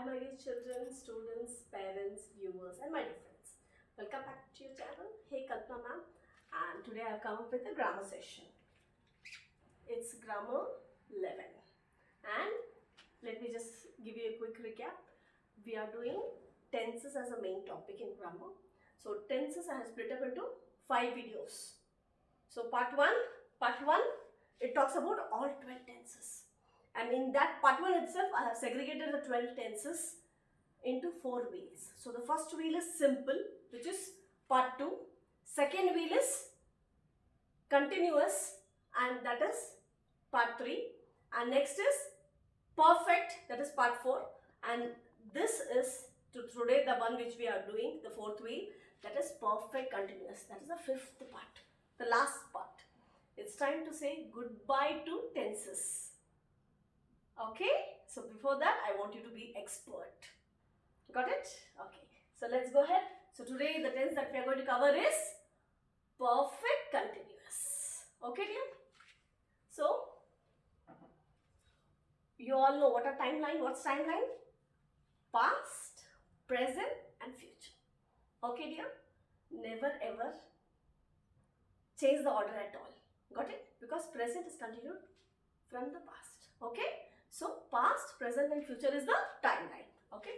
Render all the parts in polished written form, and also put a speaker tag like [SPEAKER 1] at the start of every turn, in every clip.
[SPEAKER 1] my dear children, students, parents, viewers, and my dear friends. Welcome back to your channel. Hey Kalpana ma'am, and today I have come up with a grammar session. It's grammar 11, and let me just give you a quick recap. We are doing tenses as a main topic in grammar. So tenses I have split up into 5 videos. So part 1, it talks about all 12 tenses. And in that part 1 itself, I have segregated the 12 tenses into 4 wheels. So the first wheel is simple, which is part 2. Second wheel is continuous, and that is part 3. And next is perfect, that is part 4. And this is today the one which we are doing, the fourth wheel, that is perfect continuous. That is the fifth part, the last part. It's time to say goodbye to tenses. Okay, so before that I want you to be expert. Got it? Okay, so let's go ahead. So today the tense that we are going to cover is perfect continuous. Okay dear? So you all know what a timeline, what's timeline? Past, present and future. Okay dear? Never ever change the order at all. Got it? Because present is continued from the past. Okay? So past, present and future is the timeline. Okay?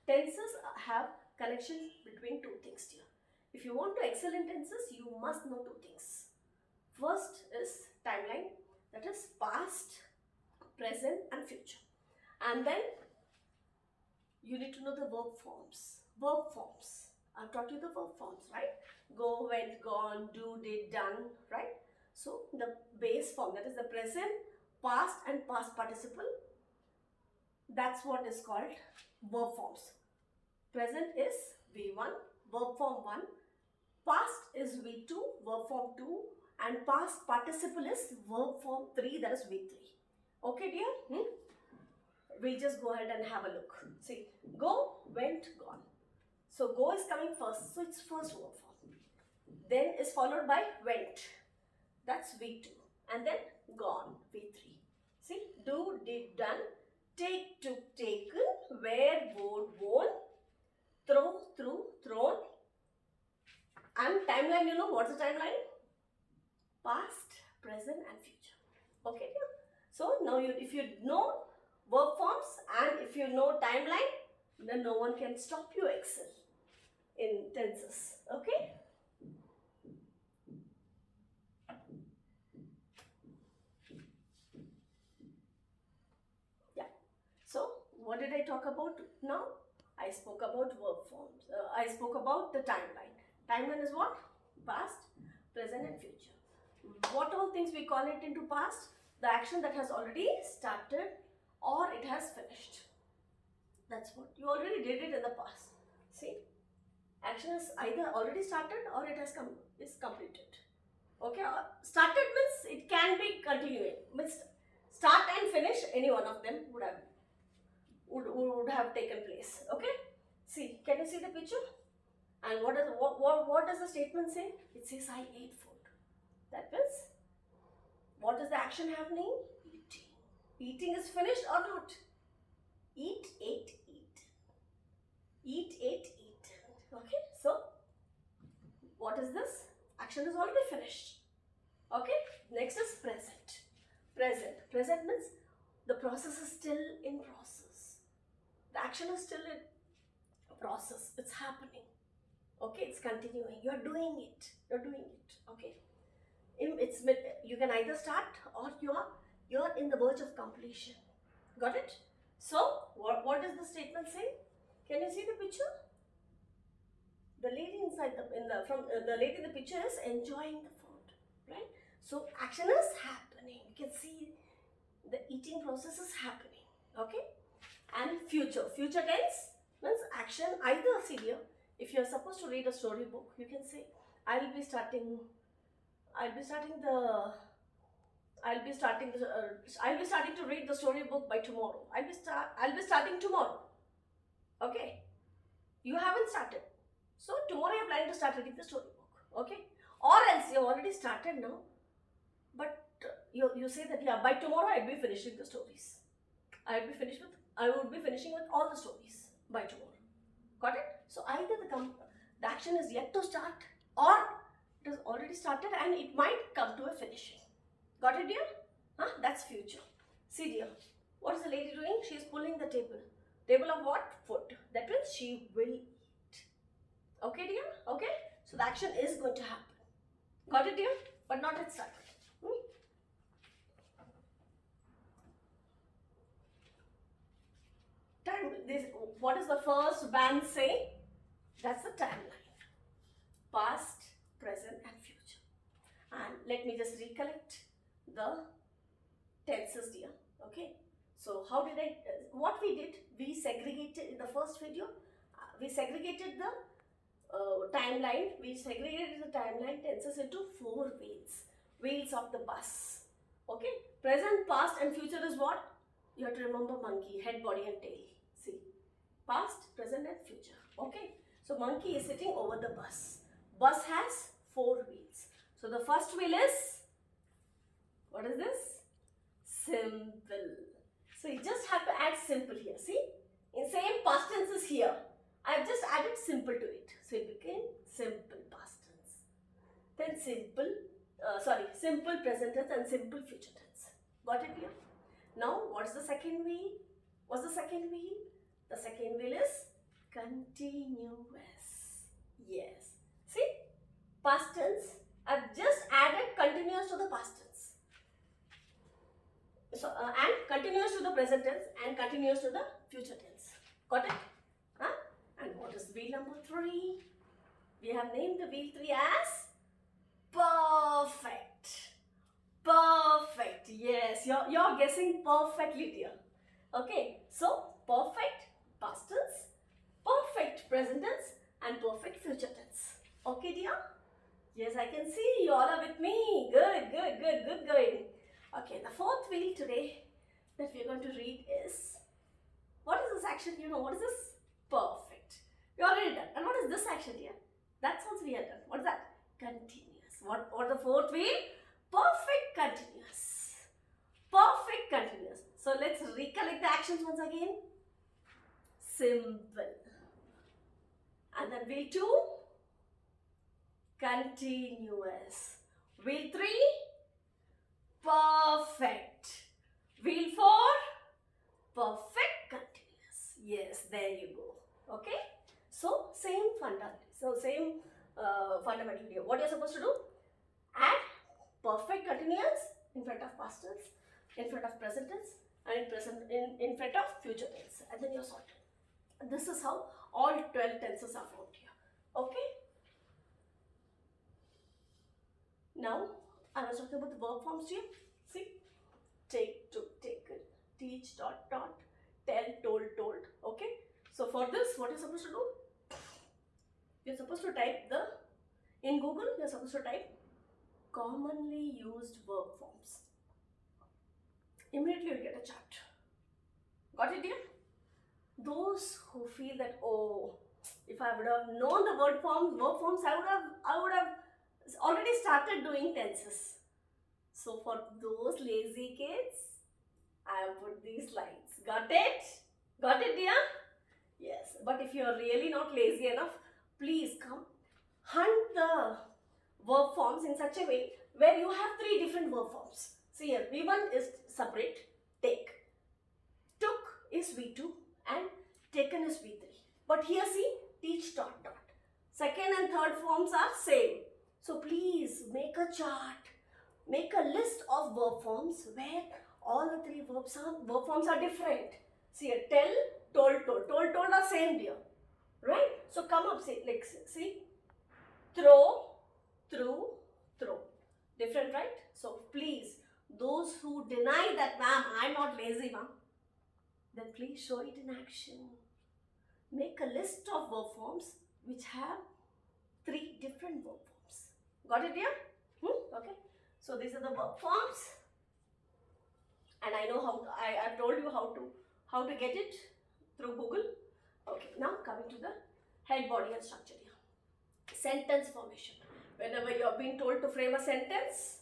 [SPEAKER 1] Tenses have connection between two things here. If you want to excel in tenses, you must know two things. First is timeline, that is past, present and future. And then you need to know the verb forms. Verb forms. I've taught you the verb forms, right? Go, went, gone, do, did, done, right? So the base form, that is the present, past and past participle, that's what is called verb forms. Present is V1, verb form 1. Past is V2, verb form 2. And past participle is verb form 3, that is V3. Okay dear? We'll just go ahead and have a look. See, go, went, gone. So go is coming first, so it's first verb form. Then is followed by went, that's V2. And then gone, V3. See, do, did, done, take, took, taken, wear, wore, worn, throw, threw, thrown. And timeline, you know what's the timeline? Past, present and future. Okay, yeah? So now if you know verb forms and if you know timeline, then no one can stop you excel in tenses. Okay? Yeah. So what did I talk about now? I spoke about verb forms. I spoke about the timeline. Timeline is what? Past, present and future. What all things we call it into past? The action that has already started or it has finished. That's what you already did it in the past. See, action is either already started or it has is completed. Okay, started means it can be continuing. Means start and finish, any one of them would have taken place. Okay, see, can you see the picture? And what does the statement say? It says I ate food. That means what is the action happening? Eating. Eating is finished or not? Eat, ate, eat. Eat, ate, eat. Okay, so what is this? Action is already finished. Okay, next is present. Present means the process is still in process. The action is still in process. It's happening. Okay, it's continuing. You are doing it. Okay. You can either start or you're in the verge of completion. Got it? So what does the statement say? Can you see the picture? The lady inside the lady in the picture is enjoying the food, right? So action is happening. You can see the eating process is happening. Okay? And future tense means action. Either see here, if you are supposed to read a storybook, you can say I'll be starting to read the storybook by tomorrow. I'll be starting tomorrow. Okay? You haven't started. So tomorrow you're planning to start reading the storybook. Okay? Or else you already started now. But you say that, yeah, by tomorrow I'll be finishing the stories. I'll be finished with I would be finishing with all the stories by tomorrow. Got it? So either the action is yet to start, or it has already started and it might come to a finishing. Got it, dear? Huh? That's future. See, dear, what is the lady doing? She is pulling the table. Table of what? Food. That means she will eat. Okay, dear? Okay? So the action is going to happen. Got it, dear? But not at start. Time. What is the first band say? That's the timeline. Past, present and future. And let me just recollect the tenses, dear. Okay. So how did I, what we did, we segregated in the first video, we segregated the timeline, tenses into 4 wheels of the bus. Okay. Present, past and future is what? You have to remember monkey, head, body and tail. See, past, present and future. Okay. So monkey is sitting over the bus. Bus has 4 wheels. So the first wheel is, what is this? Simple. So you just have to add simple here. See, in same past tense is here. I have just added simple to it. So it became simple past tense. Then simple present tense and simple future tense. Got it here? Now, what's the second wheel? What's the second wheel? The second wheel is continuous. Yes. See, past tense. I've just added continuous to the past tense. So, and continuous to the present tense and continuous to the future tense. Got it? Huh? And what is wheel number 3? We have named the wheel 3 as perfect. Perfect. Yes, you're guessing perfectly, dear. Okay, so perfect past tense, perfect present tense and perfect future tense. Okay, dear? Yes, I can see you all are with me. Good going. Okay, the fourth wheel today that we're going to read is, what is this action? You know, what is this? Perfect. We already done. And what is this action here? That's also we have done. What is that? Continuous. What the fourth wheel? Perfect continuous. Perfect continuous. So let's recollect the actions once again. Simple. And then wheel 2, continuous. Wheel 3, perfect. Wheel 4, perfect continuous. Yes, there you go. Okay. So same fundamental here. What you're supposed to do? Add perfect continuous in front of past tense, in front of present tense, and in front of future tense, and then you're sorted. And this is how all 12 tenses are found here. Okay. Now I was talking about the verb forms here. See, take, took, taken, teach, taught, tell, told. Okay. So for this, what you're supposed to do? You're supposed to type in Google, you're supposed to type commonly used verb forms. Immediately you'll get a chart. Got it, dear? Those who feel that, oh, if I would have known the verb forms, I would have already started doing tenses. So for those lazy kids, I have put these slides. Got it? Got it, dear? Yes. But if you are really not lazy enough, please come hunt the verb forms in such a way where you have 3 different verb forms. See here, V1 is separate, take. Took is V2 and taken is V3. But here see, teach, taught. Second and third forms are same. So please make a chart. Make a list of verb forms where all the 3 verb forms are different. See here, tell, told are same, dear. Right? So come up, see, throw, threw, throw. Different, right? So please, those who deny that, ma'am, I'm not lazy, ma'am, then please show it in action. Make a list of verb forms which have 3 different verb forms. Got it, dear? Okay. So these are the verb forms. And I know how, I've told you how to get it through Google. Okay, now coming to the head, body and structure here. Sentence formation. Whenever you are being told to frame a sentence,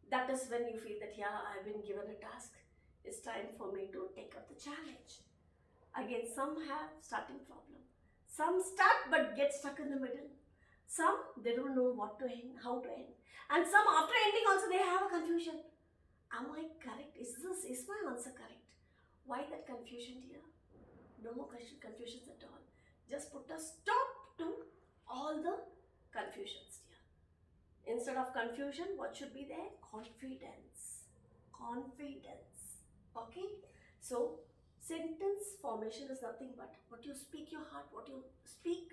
[SPEAKER 1] that is when you feel that, yeah, I've been given a task. it's time for me to take up the challenge. Again, some have starting problem. Some start but get stuck in the middle. Some, they don't know what to end, how to end. And some after ending also they have a confusion. Am I correct? Is my answer correct? Why that confusion, dear? No more confusions at all. Just put a stop to all the confusions, dear. Instead of confusion, what should be there? Confidence. Confidence. Okay? So, sentence formation is nothing but what you speak your heart, what you speak,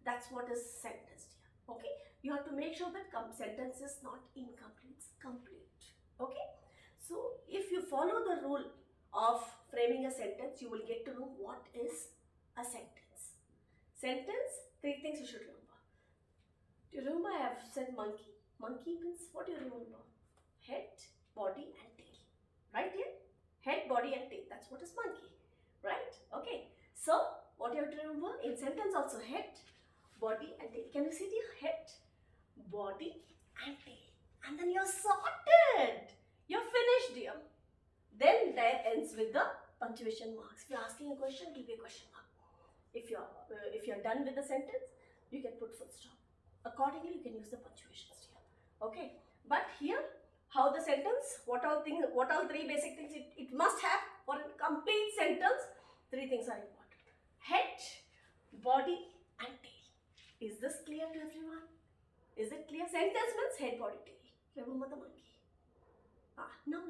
[SPEAKER 1] that's what is sentence, dear. Okay? You have to make sure that sentence is not incomplete, it's complete. Okay? So, if you follow the rule of framing a sentence, you will get to know what is a sentence. Sentence, three things you should remember. Do you remember I have said monkey? Monkey means, what do you remember? Head, body and tail. Right here? Head, body and tail. That's what is monkey. Right? Okay. So, what you have to remember? In sentence also, head, body and tail. Can you see the head, body and tail? And then you're sorted. You're finished, dear. Then there ends with the punctuation marks. If you're asking a question, it will be a question mark. If you're done with the sentence, you can put full stop. Accordingly, you can use the punctuations here. Okay. But here, how the sentence, what all three basic things it must have for a complete sentence. Three things are important. Head, body and tail. Is this clear to everyone? Is it clear? Sentence means head, body, tail. Remember the monkey. Now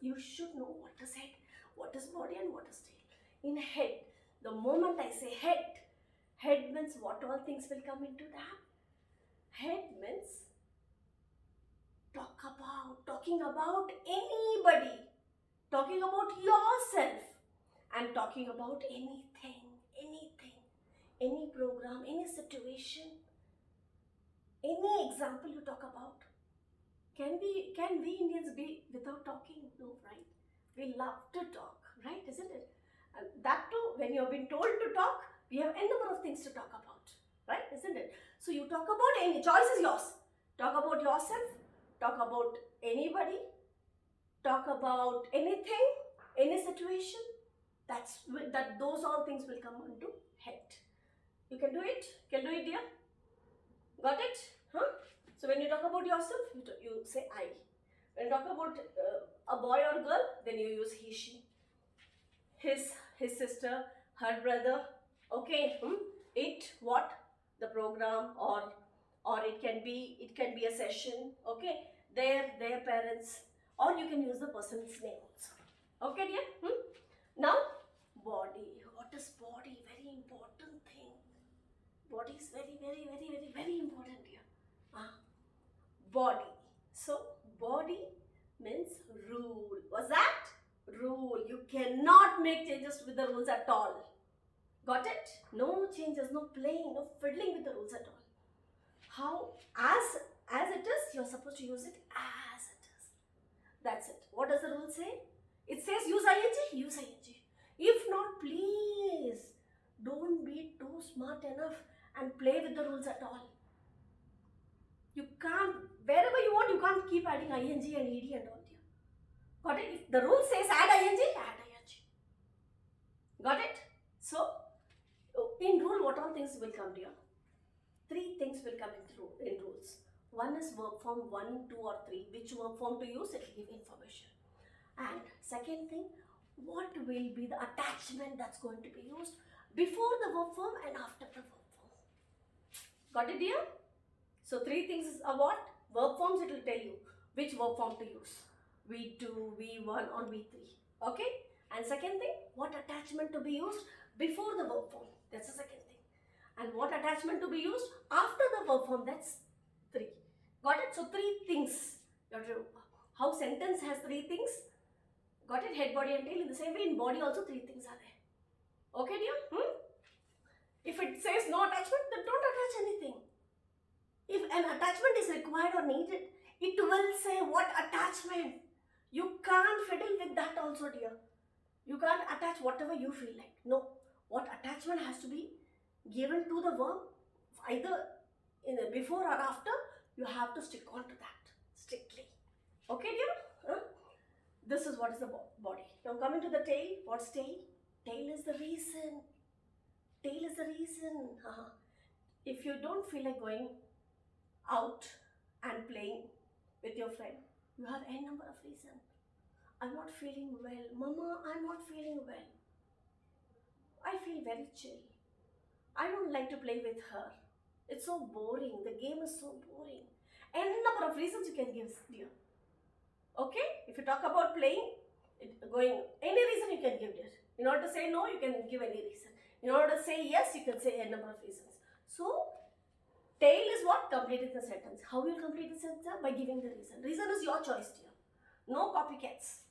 [SPEAKER 1] you should know what is head, what is body and what is tail. In head, the moment I say head means what all things will come into that? Head means talking about anybody, talking about yourself and talking about anything, any program, any situation, any example you talk about. Can we Indians be without talking? No, right? We love to talk, right? Isn't it? And that too, when you have been told to talk, we have a number of things to talk about, right? Isn't it? So you talk about any, choice is yours. Talk about yourself, talk about anybody, talk about anything, any situation. Those all things will come into head. You can do it? Can do it, dear? Got it? Huh? So when you talk about yourself, you say I. When you talk about a boy or girl, then you use he, she. His sister, her brother. Okay. It, what? The program, or it can be a session. Okay. Their parents, or you can use the person's name also. Okay, dear? Now, body. What is body? Very important thing. Body is very, very, very, very, very important here. Body. So, body means rule. What's that? Rule. You cannot make changes with the rules at all. Got it? No changes, no playing, no fiddling with the rules at all. How? As it is, you're supposed to use it as it is. That's it. What does the rule say? It says use ing, use ing. If not, please don't be too smart enough and play with the rules at all. You can't, wherever you want, you can't keep adding ing and ed and all. Got it? If the rule says add ing, add ing. Got it? So, in rule, what all things will come, dear? Three things will come in rules. One is verb form 1, 2 or 3. Which verb form to use, it will give information. And second thing, what will be the attachment that's going to be used before the verb form and after the verb form. Got it, dear? So three things are what? Verb forms, it will tell you which verb form to use. V2, V1 or V3. Okay? And second thing, what attachment to be used before the verb form. That's the second thing. And what attachment to be used after the verb form. That's 3. Got it? So three things. You have to remember. How sentence has three things. Got it? Head, body and tail. In the same way, in body also three things are there. Okay, dear? If it says no attachment, then don't attach anything. If an attachment is required or needed, it will say what attachment. You can't fiddle with that also, dear. You can't attach whatever you feel like. No. What attachment has to be given to the verb, either in the before or after, you have to stick on to that strictly. Okay, dear? This is what is the body. Now coming to the tail. What's tail? Tail is the reason. Tail is the reason. If you don't feel like going out and playing with your friend, you have n number of reasons. I'm not feeling well. Mama, I'm not feeling well. I feel very chill. I don't like to play with her. It's so boring. The game is so boring. N number of reasons you can give, dear. Okay? If you talk about playing, going, any reason you can give, dear. In order to say no, you can give any reason. In order to say yes, you can say n number of reasons. So, tail is what? Completing the sentence. How will you complete the sentence? By giving the reason. Reason is your choice, dear. No copycats.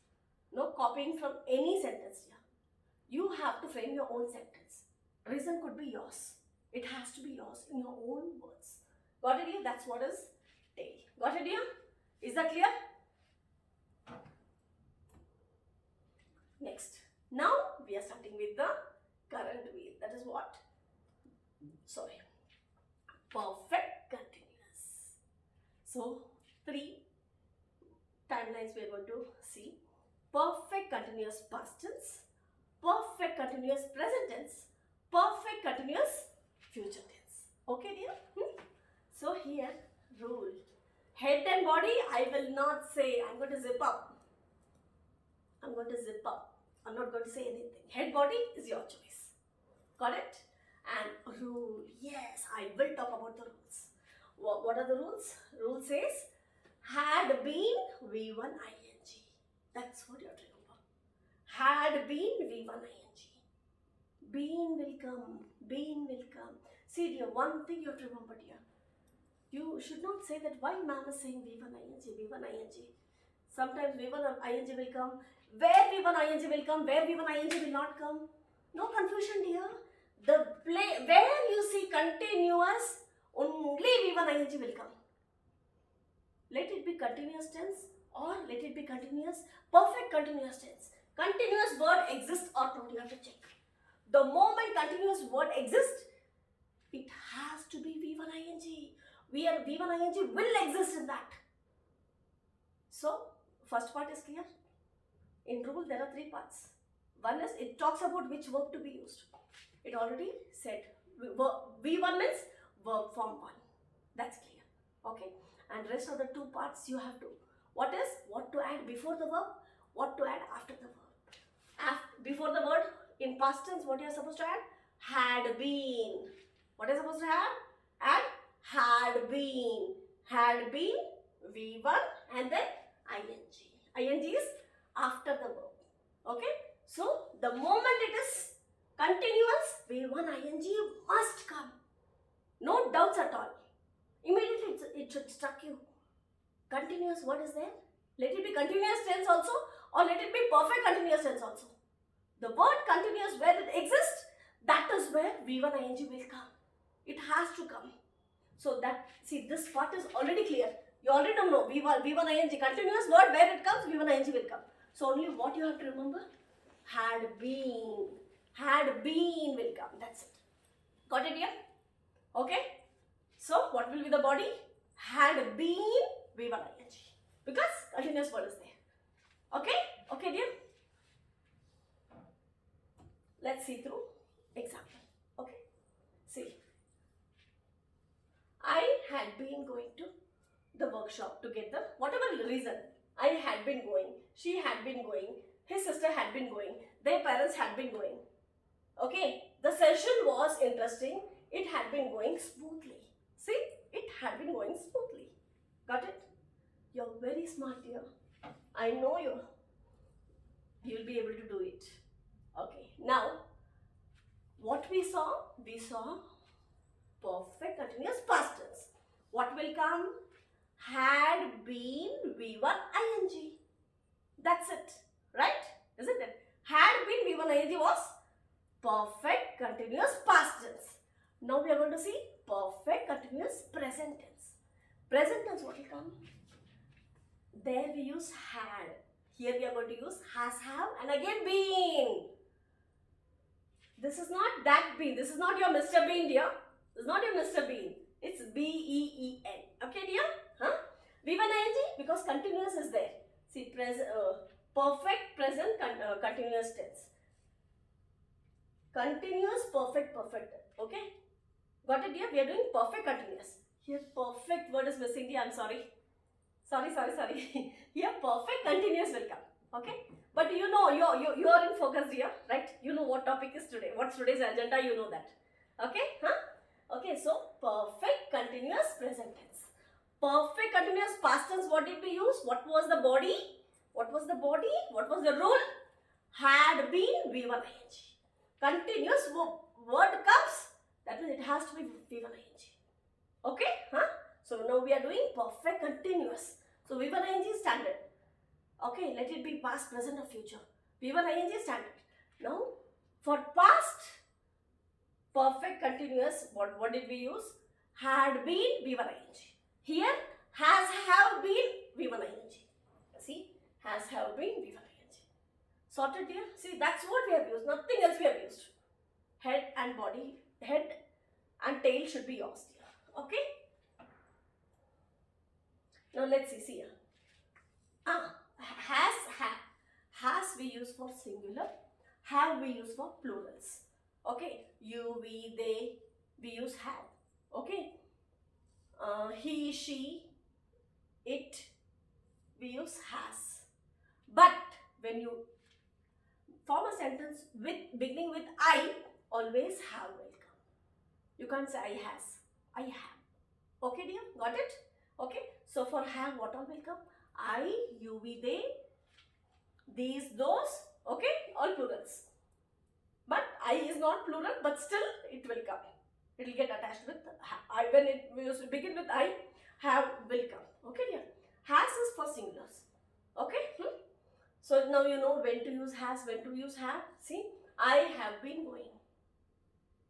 [SPEAKER 1] No copying from any sentence, dear. You have to frame your own sentence. Reason could be yours. It has to be yours in your own words. Got it, dear? That's what is tail. Got it, dear? Is that clear? Next. Now we are starting with the current wheel. That is what? Sorry. Perfect continuous. So, 3 timelines we are going to see. Perfect continuous past tense, perfect continuous present tense, perfect continuous future tense. Okay, dear? So here, rule. Head and body, I will not say. I'm going to zip up. I'm going to zip up. I'm not going to say anything. Head, body is your choice. Got it? And rule. Yes, I will talk about the rules. What are the rules? Rule says, had been V1 ing. That's what you have to remember. Had been V1 ing. Been will come. Been will come. See, dear, one thing you have to remember, dear. You should not say that why ma'am is saying V1 ing, V1 ing. Sometimes V1 ing will come. Where V1 ing will come, where V1 ing will not come. No confusion, dear. Where you see continuous, only V1 ing will come. Let it be continuous tense or let it be continuous, perfect continuous tense. Continuous word exists or not, you have to check. The moment continuous word exists, it has to be V1 ing. V1 ing will exist in that. So, first part is clear. In rule, there are 3 parts. One is, it talks about which verb to be used. It already said. V1 means verb form 1. That's clear. Okay. And rest of the 2 parts you have to. What to add before the verb, what to add after the verb. Before the word, in past tense, what you are supposed to add? Had been. What are you supposed to add? Had been. Had been, V1 and then ing. Ing is after the verb. Okay. So, the moment it is continuous, V1 ing must come. No doubts at all. Immediately it should struck you. Continuous, what is there? Let it be continuous tense also or let it be perfect continuous tense also. The word continuous, where it exists, that is where V1 ing will come. It has to come. So that, see, this part is already clear. You already know V1 ing, continuous word, where it comes, V1 ing will come. So only what you have to remember? Had been will come. That's it. Got it, dear? Okay. So what will be the body? Had been V1 ing. Because continuous word is there. Okay? Okay, dear? Let's see through example. Okay? See. I had been going to the workshop to get the, whatever reason, I had been going, she had been going, his sister had been going, their parents had been going. Okay? The session was interesting. It had been going smoothly. See? It had been going smoothly. Got it? You're very smart, dear. I know you. You'll be able to do it. Okay. Now, what we saw? We saw perfect continuous past tense. What will come? Had been V1 ing. That's it. Right? Isn't it? Had been V1 ing was perfect continuous past tense. Now we are going to see perfect continuous present tense. Present tense, what will come? There we use had. Here we are going to use has, have, and again been. This is not that Bean. This is not your Mr. Bean, dear. This is not your Mr. Bean. It's B-E-E-N. Okay, dear? Huh? V1 ing because continuous is there. See, perfect present continuous tense. Continuous perfect perfect. Okay? Got it, dear? We are doing perfect continuous. Here perfect word is missing, dear. I'm sorry. Sorry. Here perfect continuous will come. Okay? But you know, you are in focus, dear, right? You know what topic is today. What's today's agenda? You know that. Okay? Huh? Okay, so perfect continuous present tense. Perfect continuous past tense, what did we use? What was the body? What was the body? What was the rule? Had been V1 ing. Continuous word comes, that means it has to be V1 ing. Okay? Huh? So now we are doing perfect continuous. So V1 ing is standard. Okay, let it be past, present or future. V1 ing is standard. Now for past perfect continuous, what did we use? Had been V1 ing. Here has have been V1 ing. See, has have been V1 ing. Sorted, dear? See, that's what we have used. Nothing else we have used. Head and body, head and tail should be yours, dear. Okay? Now let's see here. Has we use for singular, have we use for plurals. Okay? You, we, they, we use have. Okay? He, she, it, we use has. But when you form a sentence with beginning with I, always have will come. You can't say I has. I have. Okay, dear? Got it? Okay. So for have, what all will come? I, you, we, they, these, those. Okay? All plurals. But I is not plural, but still it will come. It will get attached with I. When it begin with I, have will come. Okay, dear? Has is for singulars. Okay? So now you know when to use has, when to use have. See, I have been going.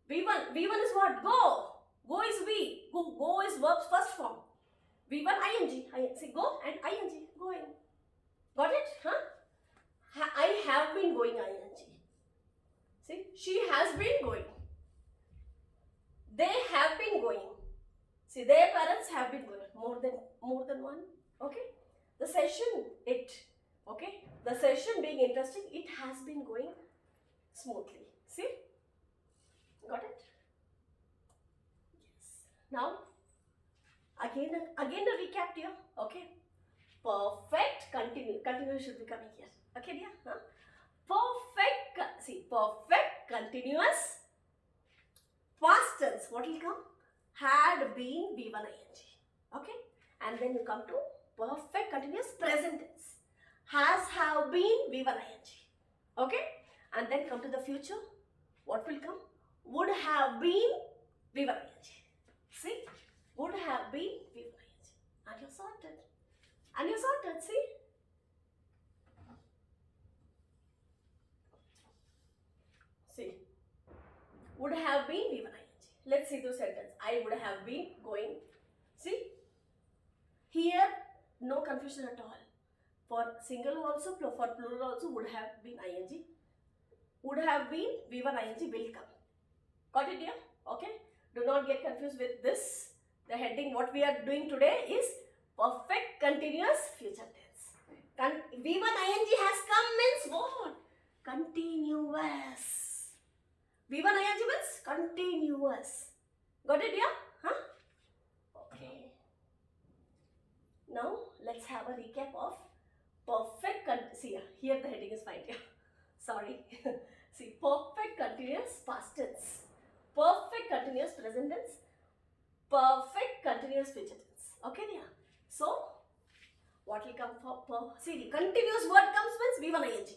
[SPEAKER 1] V1 is what? Go. Go is V. Go is verb's first form. V1 ing. See, go and ing. Going. Got it? Huh? I have been going ing. See, she has been going. They have been going. See, their parents have been going. More than one. Okay. The session, it. Okay. The session being interesting, it has been going smoothly. See? Got it? Yes. Now, again a recap here. Okay. Perfect continuous should be coming here. Okay, dear? Huh? Perfect continuous past tense. What will come? Had been V1 ing. Okay. And then you come to perfect continuous present tense. Has have been V1 ing. Okay. And then come to the future. What will come? Would have been V1 ing. See? Would have been V1 ing. And you're sorted. See? See. Would have been V1 ing. Let's see the sentence. I would have been going. See? Here, no confusion at all. For single also, for plural also, would have been ing. Would have been V1 ing will come. Got it, dear? Okay? Do not get confused with this. The heading, what we are doing today is perfect continuous future tense. V1 ing has come means what? Continuous. V1 ing means continuous. Got it, dear? Huh? Okay. Now, let's have a recap of perfect. See, here the heading is fine, dear. Sorry. See, perfect continuous past tense. Perfect continuous present tense. Perfect continuous future tense. Okay, dear? So, what will come for see, the continuous word comes means V1 ing.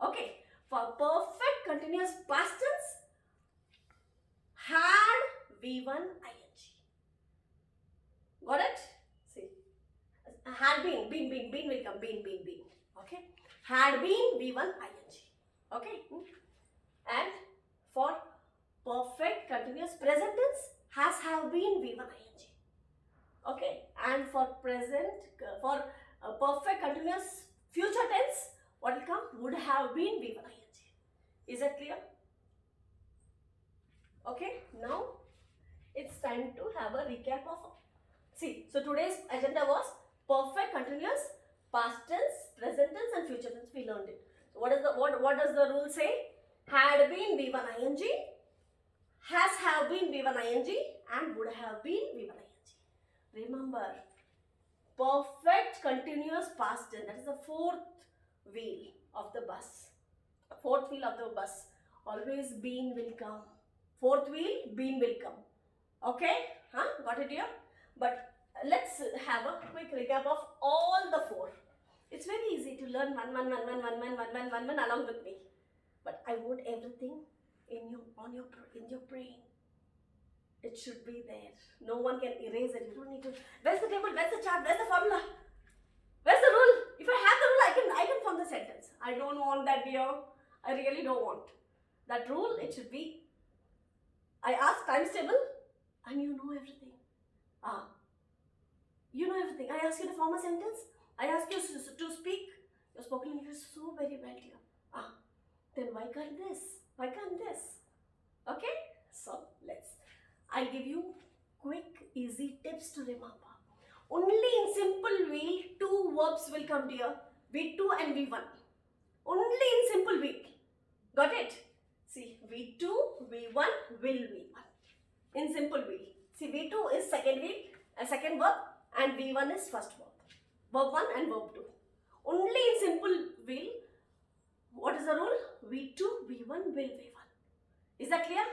[SPEAKER 1] Okay. For perfect continuous past tense, had V1 ing. Got it? See. Had been will come. Been. Okay. Had been V1 ing. Okay. And for perfect continuous present tense, has have been V1 ing. Okay. And for perfect continuous future tense, what will come? Would have been V1 ing. Is that clear? Okay. Now it's time to have a recap of. See, so today's agenda was perfect continuous Past tense, present tense and future tense. We learned it. So what does the rule say? Had been V1 ing, has have been V1 ing and would have been V1 ing. Remember, perfect continuous past tense, that is the fourth wheel of the bus. Fourth wheel of the bus. Always been will come. Fourth wheel, been will come. Okay? Got it here? But let's have a quick recap of all the four. It's very easy to learn one along with me. But I want everything in your brain. It should be there. No one can erase it. You don't need to. Where's the table? Where's the chart? Where's the formula? Where's the rule? If I have the rule, I can form the sentence. I don't want that, dear. I really don't want that rule. It should be. I ask times table, and you know everything. You know everything. I ask you to form a sentence. I ask you to speak. Your spoken English is so very well, dear. Then why can't this? Why can't this? Okay? So let's. I'll give you quick, easy tips to remember. Only in simple wheel, two verbs will come, dear. V2 and V1. Only in simple wheel. Got it? See, V2, V1, will V1. In simple wheel. See, V2 is second wheel, second verb, and V1 is first verb. Verb 1 and verb 2. Only in simple wheel, what is the rule? V2, V1, will V1. Is that clear?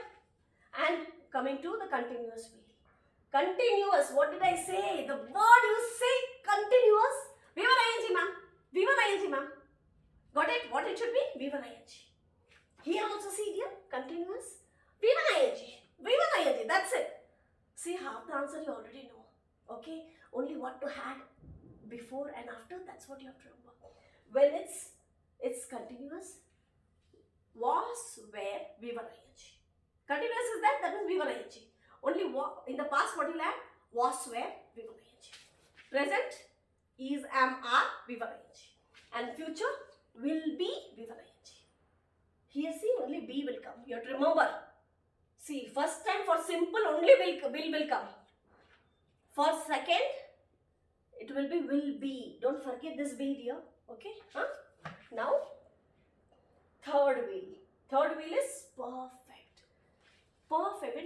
[SPEAKER 1] And coming to the continuous wheel. Continuous, what did I say? The word you say, continuous. V1 ing, ma'am. V1 ing, ma'am. Got it? What it should be? V1 ing. Here also see, dear, continuous. V1 ing. V1 ing. That's it. See, half the answer you already know. Okay? Only what to add before and after, that's what you have to remember. When it's continuous, was, where, V1 ing. Continuous is that means V1 ing. Only in the past, what you will add? Was, where, V1 ing. Present, is, am, are, V1 ing. And future, will be, V1 ing. Here see, only be will come. You have to remember. See, first time for simple, only will come. For second, it will be. Don't forget this be, dear. Okay? Now, third wheel. Third wheel is perfect. Perfect.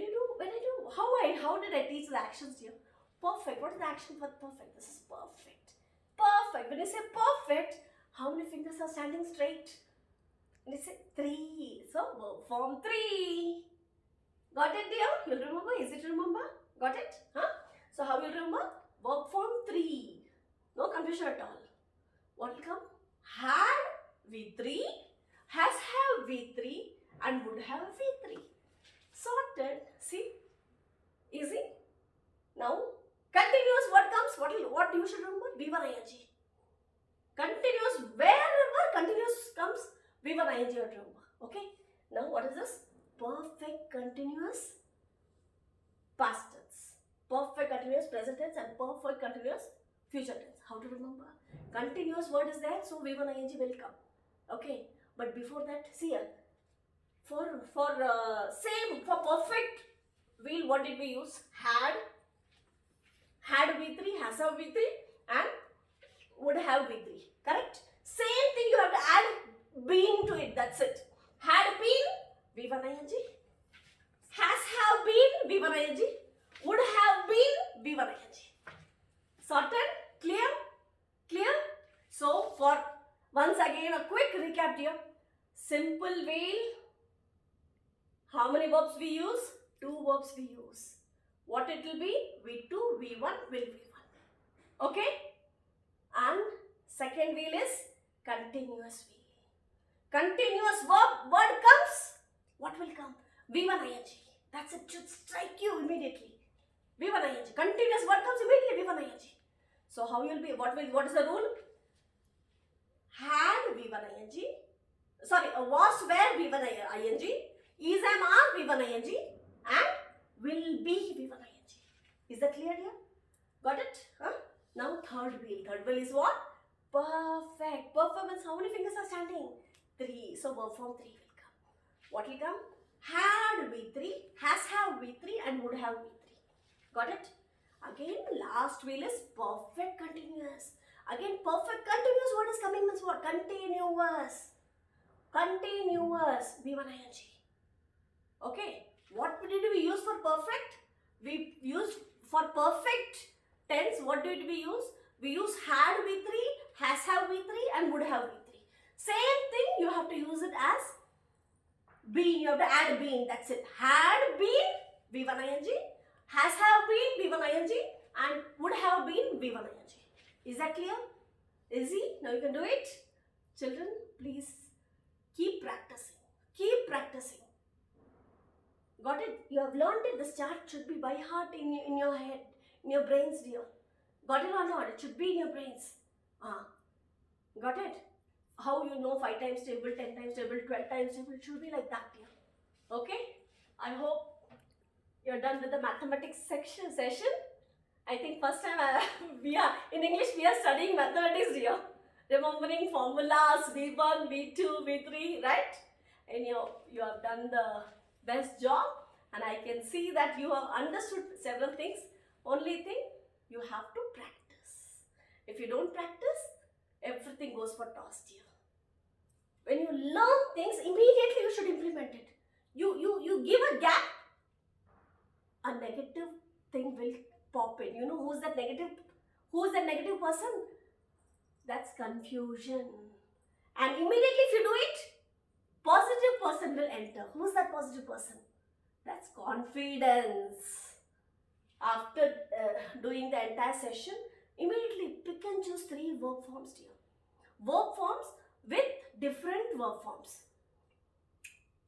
[SPEAKER 1] How did I teach the actions here? Perfect. What is the action for perfect? This is perfect. Perfect. When you say perfect, how many fingers are standing straight? When you say 3. So, verb form 3. Got it, dear? You'll remember? Easy to remember? Got it? So, how you'll remember? Verb form 3. No confusion at all. What will come? Had V3, has have V3 and would have V3. Sorted. See? Easy. Now, continuous what comes? What you should remember? V1 ing. Continuous, wherever continuous comes, V1 ing you have to remember. Okay? Now, what is this? Perfect continuous past tense. Perfect continuous present tense and perfect continuous future tense. How to remember? Continuous word is there, so V1 ing will come. Okay? But before that, see here. For perfect wheel, what did we use? Had V3, has have V3 and would have V3. Correct? Same thing you have to add been to it. That's it. Had been, V1 ing. Has have been, V1 ing. Would have been, V1 ing. Sorted? Clear? Clear? So, for once again a quick recap here. Simple wheel. How many verbs we use? 2 verbs we use. What it will be? V2, V1, will V1. Okay? And second wheel is continuous wheel. Continuous word comes. What will come? V1 ing. That's it. Should strike you immediately. V1 ing. Continuous word comes immediately. V1 ing. So how you will be? What is the rule? Had V1 ing. Sorry, was where V1 ing. Is, am, are V1 ing. And will be V1 ing. Is that clear here? Got it? Now third wheel. Third wheel is what? Perfect. Perfect means how many fingers are standing? 3. So verb form 3 will come. What will come? Had V3, has have V3 and would have V3. Got it? Again, last wheel is perfect continuous. Again, perfect continuous word is coming means what? Continuous. Continuous. V1 ing. Okay. What did we use for perfect? We used for perfect tense. What did we use? We use had V3, has have V3 and would have V3. Same thing, you have to use it as been. You have to add been. That's it. Had been V1 ing, has have been V1 ing and would have been V1 ing. Is that clear? Easy? Now you can do it. Children, please keep practicing. Keep practicing. Got it? You have learned it. This chart should be by heart in your head, in your brains, dear. Got it or not? It should be in your brains. Got it? How you know 5 times table, 10 times table, 12 times table? It should be like that, dear. Okay? I hope you're done with the mathematics session. I think first time in English we are studying mathematics, dear. Remembering formulas, V1, V2, V3, right? And you have done the best job, and I can see that you have understood several things. Only thing, you have to practice. If you don't practice, everything goes for toss, dear. When you learn things, immediately you should implement it. You give a gap, a negative thing will pop in. You know who's that negative? Who's that negative person? That's confusion. And immediately if you do it, positive person will enter. Who's that positive person? That's confidence. After doing the entire session, immediately pick and choose 3 verb forms, dear. Verb forms with different verb forms.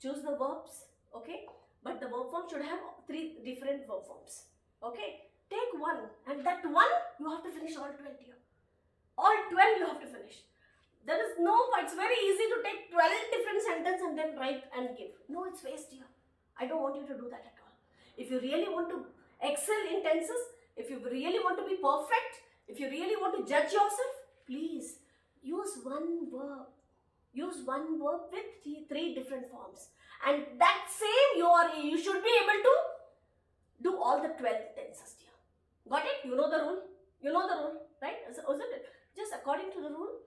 [SPEAKER 1] Choose the verbs, okay? But the verb form should have 3 different verb forms, okay? Take one, and that one you have to finish all 12, dear. All 12 you have to finish. There is no, it's very easy to take 12 different sentences and then write and give. No, it's waste, dear. I don't want you to do that at all. If you really want to excel in tenses, if you really want to be perfect, if you really want to judge yourself, please use one verb. Use one verb with 3 different forms. And that same you should be able to do all the 12 tenses, dear. Got it? You know the rule? You know the rule, right? Isn't it? Just according to the rule,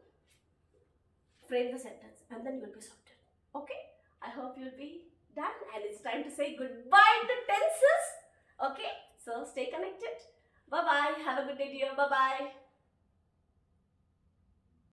[SPEAKER 1] frame the sentence and then you'll be sorted. Okay? I hope you'll be done, and it's time to say goodbye to tenses. Okay? So stay connected. Bye-bye. Have a good day, dear. Bye-bye.